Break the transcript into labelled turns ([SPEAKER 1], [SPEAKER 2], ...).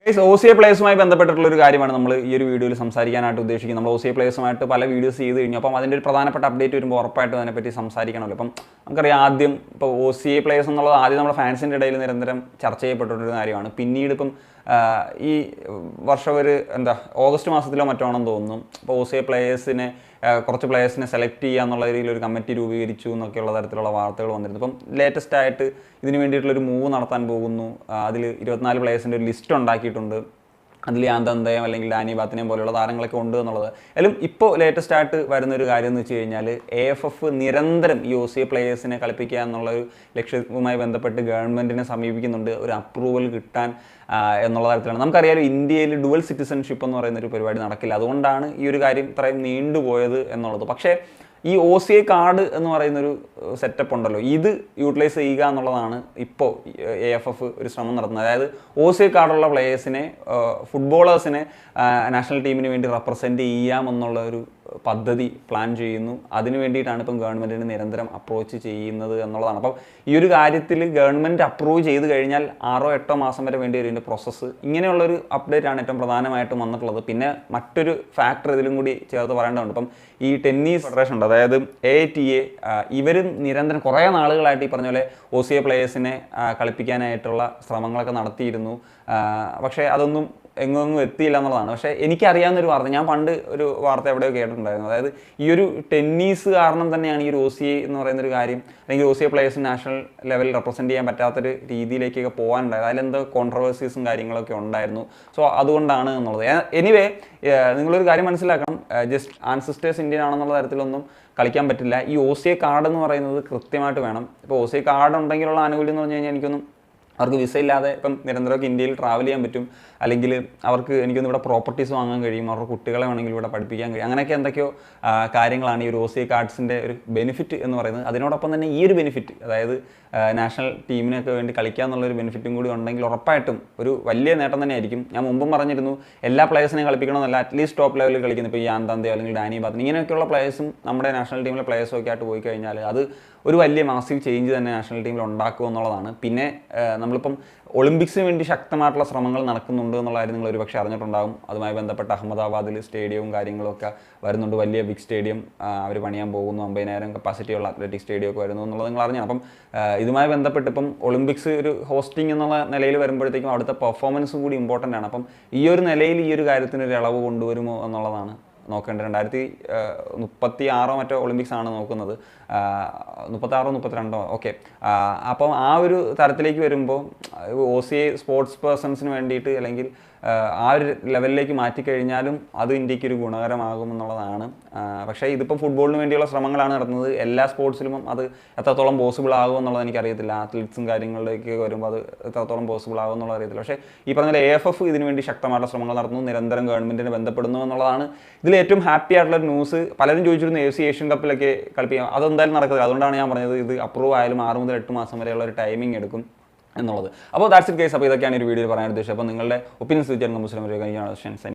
[SPEAKER 1] OCA പ്ലേയേഴ്സുമായി ബന്ധപ്പെട്ടിട്ടുള്ള ഒരു കാര്യമാണ് നമ്മൾ ഈ ഒരു വീഡിയോയിൽ സംസാരിക്കാനായിട്ട് ഉദ്ദേശിക്കുന്നത്. നമ്മൾ OCA പ്ലേയേഴ്സുമായിട്ട് പല വീഡിയോസ് ചെയ്ത് കഴിഞ്ഞു. അപ്പം അതിൻ്റെ ഒരു പ്രധാനപ്പെട്ട അപ്ഡേറ്റ് വരുമ്പോൾ ഉറപ്പായിട്ടും അതിനെപ്പറ്റി സംസാരിക്കണമല്ലോ. അപ്പം നമുക്കറിയാം, ആദ്യം ഇപ്പോൾ OCA പ്ലേയേഴ്സ് എന്നുള്ളത് ആദ്യം നമ്മുടെ ഫാൻസിൻ്റെ ഇടയിൽ നിരന്തരം ചർച്ച ചെയ്യപ്പെട്ടിട്ടൊരു കാര്യമാണ്. പിന്നീട് ഇപ്പം ഈ വർഷം ഒരു ഓഗസ്റ്റ് മാസത്തിലോ മറ്റോ ആണെന്ന് തോന്നുന്നു, ഇപ്പോൾ OCA പ്ലേയേഴ്സിനെ കുറച്ച് പ്ലേയേഴ്സിനെ സെലക്ട് ചെയ്യുക എന്നുള്ള രീതിയിൽ ഒരു കമ്മിറ്റി രൂപീകരിച്ചു എന്നൊക്കെയുള്ള തരത്തിലുള്ള വാർത്തകൾ വന്നിരുന്നു. ഇപ്പം ലേറ്റസ്റ്റ് ആയിട്ട് ഇതിന് വേണ്ടിയിട്ടുള്ളൊരു മൂവ് നടത്താൻ പോകുന്നു. അതിൽ 24 പ്ലേയേഴ്സിൻ്റെ ഒരു ലിസ്റ്റ് ഉണ്ടാക്കിയിട്ടുണ്ട്. അതിൽ യാന്തന്തയം അല്ലെങ്കിൽ ഡാനി ബാത്തിനെയും പോലെയുള്ള താരങ്ങളൊക്കെ ഉണ്ട് എന്നുള്ളത്. അതിലും ഇപ്പോൾ ലേറ്റസ്റ്റ് ആയിട്ട് വരുന്നൊരു കാര്യം എന്ന് വെച്ച് കഴിഞ്ഞാൽ AFF നിരന്തരം ഈ OCA പ്ലേയേഴ്സിനെ കളിപ്പിക്കുക എന്നുള്ളൊരു ലക്ഷ്യവുമായി ബന്ധപ്പെട്ട് ഗവൺമെൻറ്റിനെ സമീപിക്കുന്നുണ്ട്, ഒരു അപ്രൂവൽ കിട്ടാൻ എന്നുള്ള തരത്തിലാണ്. നമുക്കറിയാലോ, ഇന്ത്യയിൽ ഡുവൽ സിറ്റിസൺഷിപ്പ് എന്ന് പറയുന്നൊരു പരിപാടി നടക്കില്ല. അതുകൊണ്ടാണ് ഈ ഒരു കാര്യം ഇത്രയും നീണ്ടുപോയത് എന്നുള്ളത്. പക്ഷേ ഈ OCA കാർഡ് എന്ന് പറയുന്നൊരു സെറ്റപ്പ് ഉണ്ടല്ലോ, ഇത് യൂട്ടിലൈസ് ചെയ്യുക എന്നുള്ളതാണ് ഇപ്പോൾ AFF ഒരു ശ്രമം നടത്തുന്നത്. അതായത് OCA കാർഡുള്ള പ്ലേയേഴ്സിനെ, ഫുട്ബോളേഴ്സിനെ നാഷണൽ ടീമിന് വേണ്ടി റെപ്രസെൻറ്റ് ചെയ്യാമെന്നുള്ള ഒരു പദ്ധതി പ്ലാൻ ചെയ്യുന്നു. അതിന് വേണ്ടിയിട്ടാണ് ഇപ്പം ഗവൺമെൻറ്റിന് നിരന്തരം അപ്രോച്ച് ചെയ്യുന്നത് എന്നുള്ളതാണ്. അപ്പം ഈ ഒരു കാര്യത്തിൽ ഗവൺമെൻറ് അപ്രൂവ് ചെയ്ത് കഴിഞ്ഞാൽ 6-8 മാസം വരെ വേണ്ടി വരും ഇതിൻ്റെ പ്രോസസ്സ്. ഇങ്ങനെയുള്ളൊരു അപ്ഡേറ്റ് ആണ് ഏറ്റവും പ്രധാനമായിട്ടും വന്നിട്ടുള്ളത്. പിന്നെ മറ്റൊരു ഫാക്ടർ ഇതിലും കൂടി ചേർത്ത് പറയേണ്ടതുണ്ട്. ഇപ്പം ഈ ടെന്നീസ് ഫെഡറേഷൻ ഉണ്ട്, അതായത് AITA, ഇവരും നിരന്തരം കുറേ നാളുകളായിട്ട് ഈ പറഞ്ഞ പോലെ OCA പ്ലേയേഴ്സിനെ കളിപ്പിക്കാനായിട്ടുള്ള ശ്രമങ്ങളൊക്കെ നടത്തിയിരുന്നു. പക്ഷേ അതൊന്നും എങ്ങും എത്തിയില്ല എന്നുള്ളതാണ്. പക്ഷേ എനിക്കറിയാവുന്നൊരു വാർത്ത, ഞാൻ പണ്ട് ഒരു വാർത്ത എവിടെയോ കേട്ടിട്ടുണ്ടായിരുന്നു. അതായത് ഈ ഒരു ടെന്നീസ് കാരണം തന്നെയാണ് ഈ ഒരു OCA എന്ന് പറയുന്നൊരു കാര്യം, അല്ലെങ്കിൽ OCA പ്ലേയേഴ്സിന് നാഷണൽ ലെവലിൽ റെപ്രസെൻറ്റ് ചെയ്യാൻ പറ്റാത്തൊരു രീതിയിലേക്കൊക്കെ പോകാനുണ്ടായത്. അതിലെന്തോ കോൺട്രവേഴ്സീസും കാര്യങ്ങളൊക്കെ ഉണ്ടായിരുന്നു. സോ അതുകൊണ്ടാണ് എന്നുള്ളത്. എനിവേ, നിങ്ങളൊരു കാര്യം മനസ്സിലാക്കണം, ജസ്റ്റ് ആൻസിസ്റ്റേഴ്സ് ഇന്ത്യൻ ആണെന്നുള്ള തരത്തിലൊന്നും കളിക്കാൻ പറ്റില്ല. ഈ OCA കാർഡ് എന്ന് പറയുന്നത് കൃത്യമായിട്ട് വേണം. ഇപ്പോൾ OCA കാർഡ് ഉണ്ടെങ്കിലുള്ള ആനുകൂല്യം എന്ന് പറഞ്ഞു കഴിഞ്ഞാൽ എനിക്കൊന്നും അവർക്ക് വിസ ഇല്ലാതെ ഇപ്പം നിരന്തരമൊക്കെ ഇന്ത്യയിൽ ട്രാവൽ ചെയ്യാൻ പറ്റും. അല്ലെങ്കിൽ അവർക്ക് എനിക്കൊന്നും ഇവിടെ പ്രോപ്പർട്ടീസ് വാങ്ങാൻ കഴിയും, അവരുടെ കുട്ടികളെ വേണമെങ്കിൽ ഇവിടെ പഠിപ്പിക്കാൻ കഴിയും. അങ്ങനെയൊക്കെ എന്തൊക്കെയോ കാര്യങ്ങളാണ് ഈ ഒരു OCA കാർഡ്സിൻ്റെ ഒരു ബെനിഫിറ്റ് എന്ന് പറയുന്നത്. അതിനോടൊപ്പം തന്നെ ഈ ഒരു ബെനിഫിറ്റ്, അതായത് നാഷണൽ ടീമിനൊക്കെ വേണ്ടി കളിക്കുക എന്നുള്ളൊരു ബെനിഫിറ്റും കൂടി ഉണ്ടെങ്കിൽ ഉറപ്പായിട്ടും ഒരു വലിയ നേട്ടം തന്നെയായിരിക്കും. ഞാൻ മുമ്പും പറഞ്ഞിരുന്നു, എല്ലാ പ്ലേയേഴ്സിനെയും കളിപ്പിക്കണമെന്നല്ല, അറ്റ്ലീസ്റ്റ് ടോപ്പ് ലെവലിൽ കളിക്കുന്നത് ഇപ്പോൾ ഈ യാന്താന്തയോ അല്ലെങ്കിൽ ഡാനി ബാത്തിൻ ഇങ്ങനെയൊക്കെയുള്ള പ്ലേയേഴ്സും നമ്മുടെ നാഷണൽ ടീമിലെ പ്ലേയേഴ്സും ഒക്കെ ആയിട്ട് പോയി കഴിഞ്ഞാൽ അത് ഒരു വലിയ മാസീവ് ചേഞ്ച് തന്നെ നാഷണൽ ടീമിൽ ഉണ്ടാക്കുക എന്നുള്ളതാണ്. പിന്നെ നമ്മളിപ്പം ഒളിമ്പിക്സിന് വേണ്ടി ശക്തമായിട്ടുള്ള ശ്രമങ്ങൾ നടക്കുന്നുണ്ട് എന്നുള്ള കാര്യം നിങ്ങൾ ഒരുപക്ഷെ അറിഞ്ഞിട്ടുണ്ടാകും. അതുമായി ബന്ധപ്പെട്ട് അഹമ്മദാബാദിൽ സ്റ്റേഡിയവും കാര്യങ്ങളൊക്കെ വരുന്നുണ്ട്. വലിയ ബിഗ് സ്റ്റേഡിയം അവർ പണിയാൻ പോകുന്നു, 50,000 കപ്പാസിറ്റിയുള്ള അത്ലറ്റിക് സ്റ്റേഡിയം ഒക്കെ വരുന്നു എന്നുള്ളത് നിങ്ങൾ അറിഞ്ഞാൽ. അപ്പം ഇതുമായി ബന്ധപ്പെട്ട് ഇപ്പം ഒളിമ്പിക്സ് ഒരു ഹോസ്റ്റിംഗ് എന്നുള്ള നിലയിൽ വരുമ്പോഴത്തേക്കും അവിടുത്തെ പെർഫോമൻസും കൂടി ഇമ്പോർട്ടൻ്റ് ആണ്. അപ്പം ഈ ഒരു നിലയിൽ ഈ ഒരു കാര്യത്തിനൊരു ഇളവ് കൊണ്ടുവരുമോ എന്നുള്ളതാണ് നോക്കേണ്ടത്. 2036 മറ്റോ ഒളിമ്പിക്സ് ആണ് നോക്കുന്നത്, 36 32 ഓക്കെ. അപ്പം ആ ഒരു തരത്തിലേക്ക് വരുമ്പോൾ OCA സ്പോർട്സ് പേഴ്സൺസിന് വേണ്ടിയിട്ട് അല്ലെങ്കിൽ ആ ഒരു ലെവലിലേക്ക് മാറ്റിക്കഴിഞ്ഞാലും അത് ഇന്ത്യക്ക് ഒരു ഗുണകരമാകുമെന്നുള്ളതാണ്. പക്ഷേ ഇതിപ്പം ഫുട്ബോളിന് വേണ്ടിയുള്ള ശ്രമങ്ങളാണ് നടത്തുന്നത്. എല്ലാ സ്പോർട്സിലും അത് എത്രത്തോളം പോസിബിൾ ആകുമെന്നുള്ളത് എനിക്കറിയത്തില്ല. ആത്ലറ്റ്സും കാര്യങ്ങളിലേക്ക് വരുമ്പോൾ അത് എത്രത്തോളം പോസിബിൾ ആകുമെന്നുള്ളത് അറിയത്തില്ല. പക്ഷേ ഈ പറഞ്ഞ AFF ഇതിനു വേണ്ടി ശക്തമായിട്ടുള്ള ശ്രമങ്ങൾ നടത്തുന്നു, നിരന്തരം ഗവൺമെൻറ്റിനെ ബന്ധപ്പെടുന്നു എന്നുള്ളതാണ് ഇതിൽ ഏറ്റവും ഹാപ്പി ആയിട്ടുള്ള ന്യൂസ്. പലരും ചോദിച്ചിരുന്നു AFC ഏഷ്യൻ കപ്പിലൊക്കെ കളിപ്പിക്കാം, അതെന്തായാലും നടക്കത്തില്ല. അതുകൊണ്ടാണ് ഞാൻ പറഞ്ഞത് ഇത് അപ്രൂവ് ആയാലും 6 മുതൽ 8 മാസം വരെയുള്ള ഒരു ടൈമിംഗ് എടുക്കും എന്നുള്ളത്. അപ്പോൾ ദാറ്റ്സ് ഇറ്റ് ഗൈസ്. അപ്പോൾ ഇതൊക്കെയാണ് ഒരു വീഡിയോയിൽ പറയാൻ ഉദ്ദേശിച്ചത്. അപ്പോൾ നിങ്ങളുടെ ഒപ്പീനിയൻസ് വെച്ചാൽ മുസ്ലിം